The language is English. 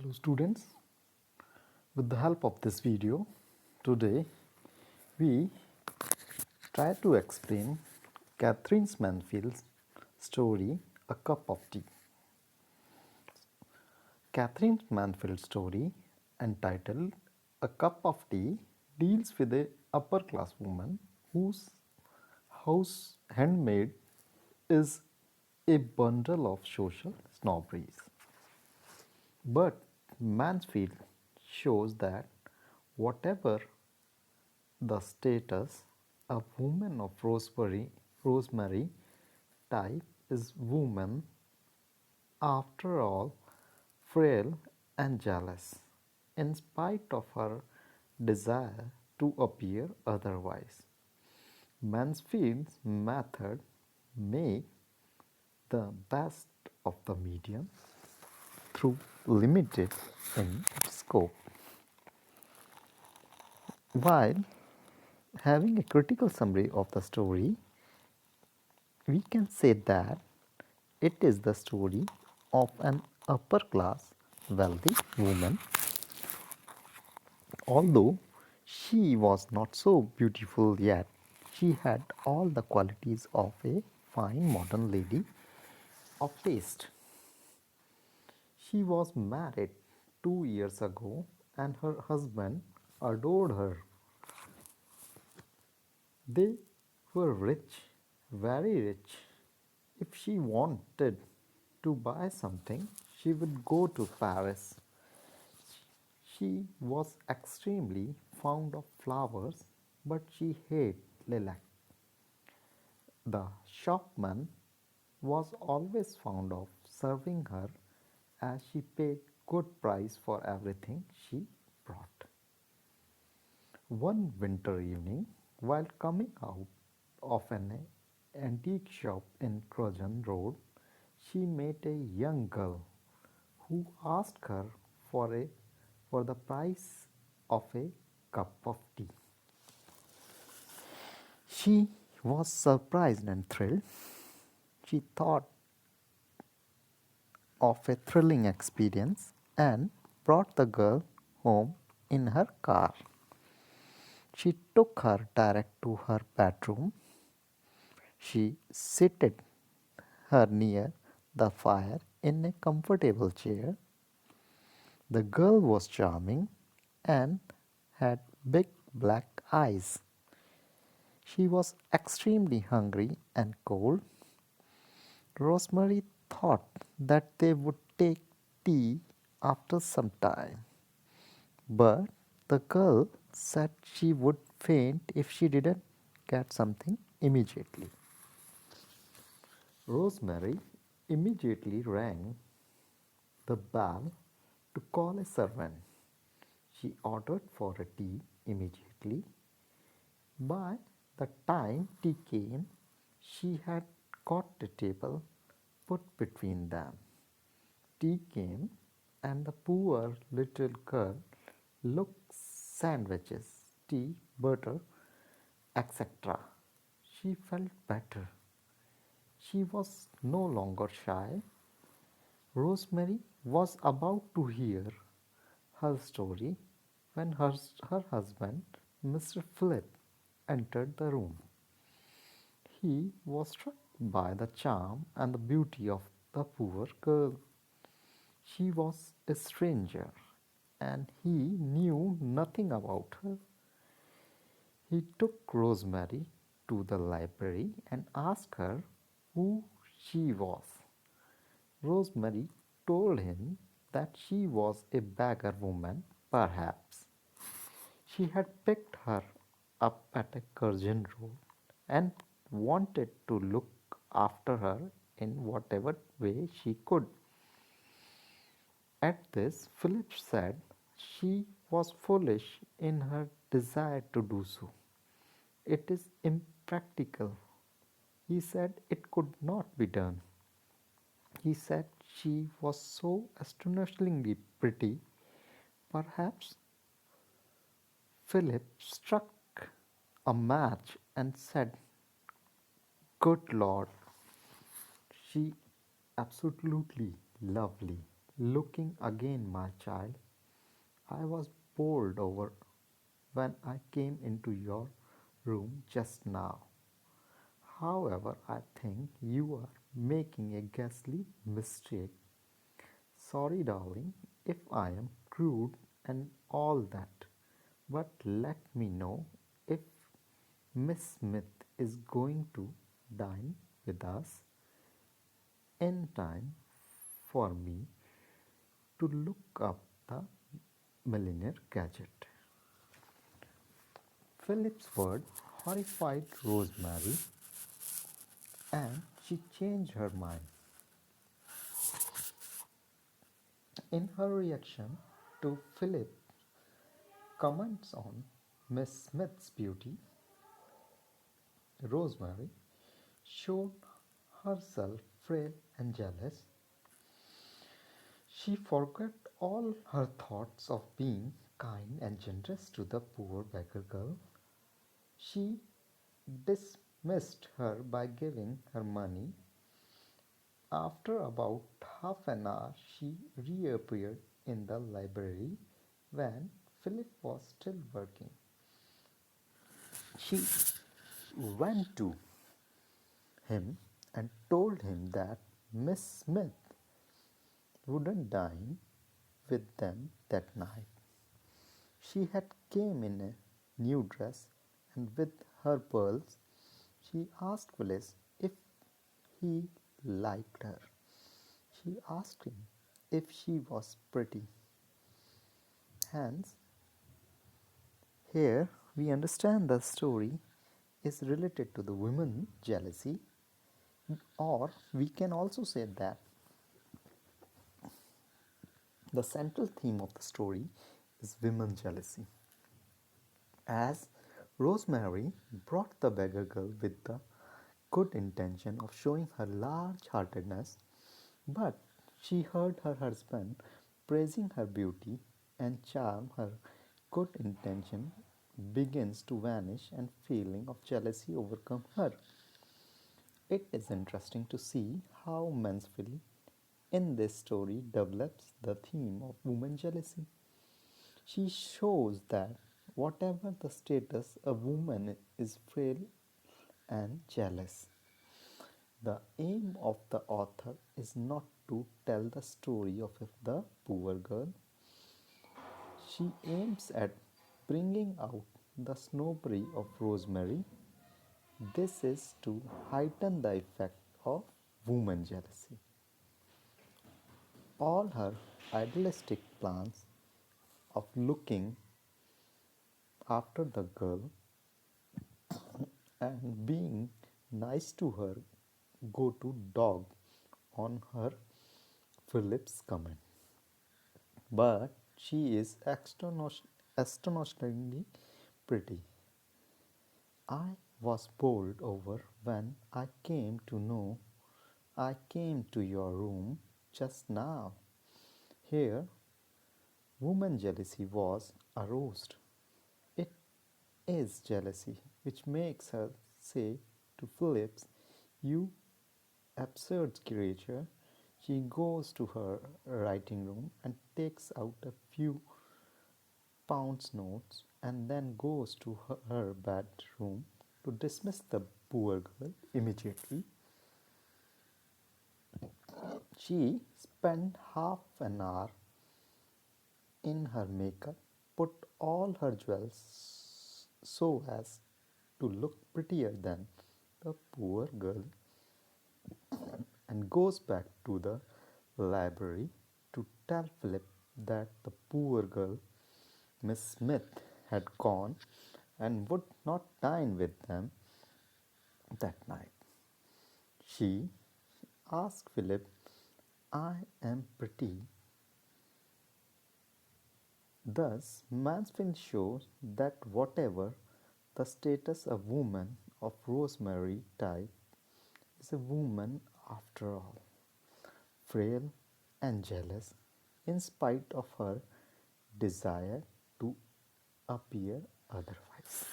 Hello students, with the help of this video, today we try to explain Catherine Mansfield's story A Cup of Tea. Catherine Mansfield's story, entitled A Cup of Tea, deals with a upper class woman whose house handmaid is a bundle of social snobberies. But Mansfield shows that whatever the status, a woman of Rosemary type is woman, after all, frail and jealous, in spite of her desire to appear otherwise. Mansfield's method make the best of the medium through limited in scope. While having a critical summary of the story, we can say that it is the story of an upper class wealthy woman. Although she was not so beautiful yet, she had all the qualities of a fine modern lady of taste. She was married 2 years ago and her husband adored her. They were rich, very rich. If she wanted to buy something, she would go to Paris. She was extremely fond of flowers, but she hated lilac. The shopman was always fond of serving her as she paid good price for everything she brought. One winter evening, while coming out of an antique shop in Curzon Road, she met a young girl who asked her for the price of a cup of tea. She was surprised and thrilled. She thought of a thrilling experience and brought the girl home in her car. She took her direct to her bedroom. She seated her near the fire in a comfortable chair. The girl was charming and had big black eyes. She was extremely hungry and cold. Rosemary thought that they would take tea after some time, but the girl said she would faint if she didn't get something immediately. Rosemary immediately rang the bell to call a servant. She ordered for a tea immediately. By the time tea came, she had got a table put between them. Tea came, and the poor little girl looked sandwiches, tea, butter, etc. She felt better. She was no longer shy. Rosemary was about to hear her story when her husband, Mr. Philip, entered the room. He was struck by the charm and the beauty of the poor girl. She was a stranger and he knew nothing about her. He took Rosemary to the library and asked her who she was. Rosemary told him that she was a beggar woman, perhaps. She had picked her up at a Curzon Road and wanted to look after her in whatever way she could. At this, Philip said she was foolish in her desire to do so. It is impractical. He said it could not be done. He said she was so astonishingly pretty. Perhaps Philip struck a match and said, "Good Lord, she absolutely lovely." Looking again, my child, I was bowled over when I came into your room just now. However, I think you are making a ghastly mistake. Sorry, darling, if I am crude and all that, but let me know if Miss Smith is going to dine with us in time for me to look up the millionaire gadget. Philip's word horrified Rosemary, and she changed her mind. In her reaction to Philip's comments on Miss Smith's beauty, Rosemary showed herself frail and jealous. She forgot all her thoughts of being kind and generous to the poor beggar girl. She dismissed her by giving her money. After about half an hour, she reappeared in the library when Philip was still working. She went to him and told him that Miss Smith wouldn't dine with them that night. She had came in a new dress, and with her pearls she asked Phyllis if he liked her. She asked him if she was pretty. Hence, here we understand the story is related to the women jealousy, or we can also say that the central theme of the story is women jealousy. As Rosemary brought the beggar girl with the good intention of showing her large heartedness, but she heard her husband praising her beauty and charm, her good intention begins to vanish and feeling of jealousy overcome her. It is interesting to see how Mansfield in this story develops the theme of woman jealousy. She shows that whatever the status, a woman is frail and jealous. The aim of the author is not to tell the story of the poor girl. She aims at bringing out the snobbery of Rosemary. This is to heighten the effect of woman jealousy. All her idealistic plans of looking after the girl and being nice to her go to dog on her Philip's comment. But she is astonishingly pretty. I was bowled over when I came to your room just now. Here, woman jealousy was aroused. It is jealousy which makes her say to Phillips, "You absurd creature." She goes to her writing room and takes out a few pounds notes and then goes to her bedroom to dismiss the poor girl immediately. She spent half an hour in her makeup, put all her jewels so as to look prettier than the poor girl, and goes back to the library to tell Philip that the poor girl, Miss Smith, had gone and would not dine with them that night. She asked Philip, "I am pretty." Thus, Mansfield shows that whatever the status of woman of Rosemary type is a woman after all, frail and jealous in spite of her desire to appear otherwise.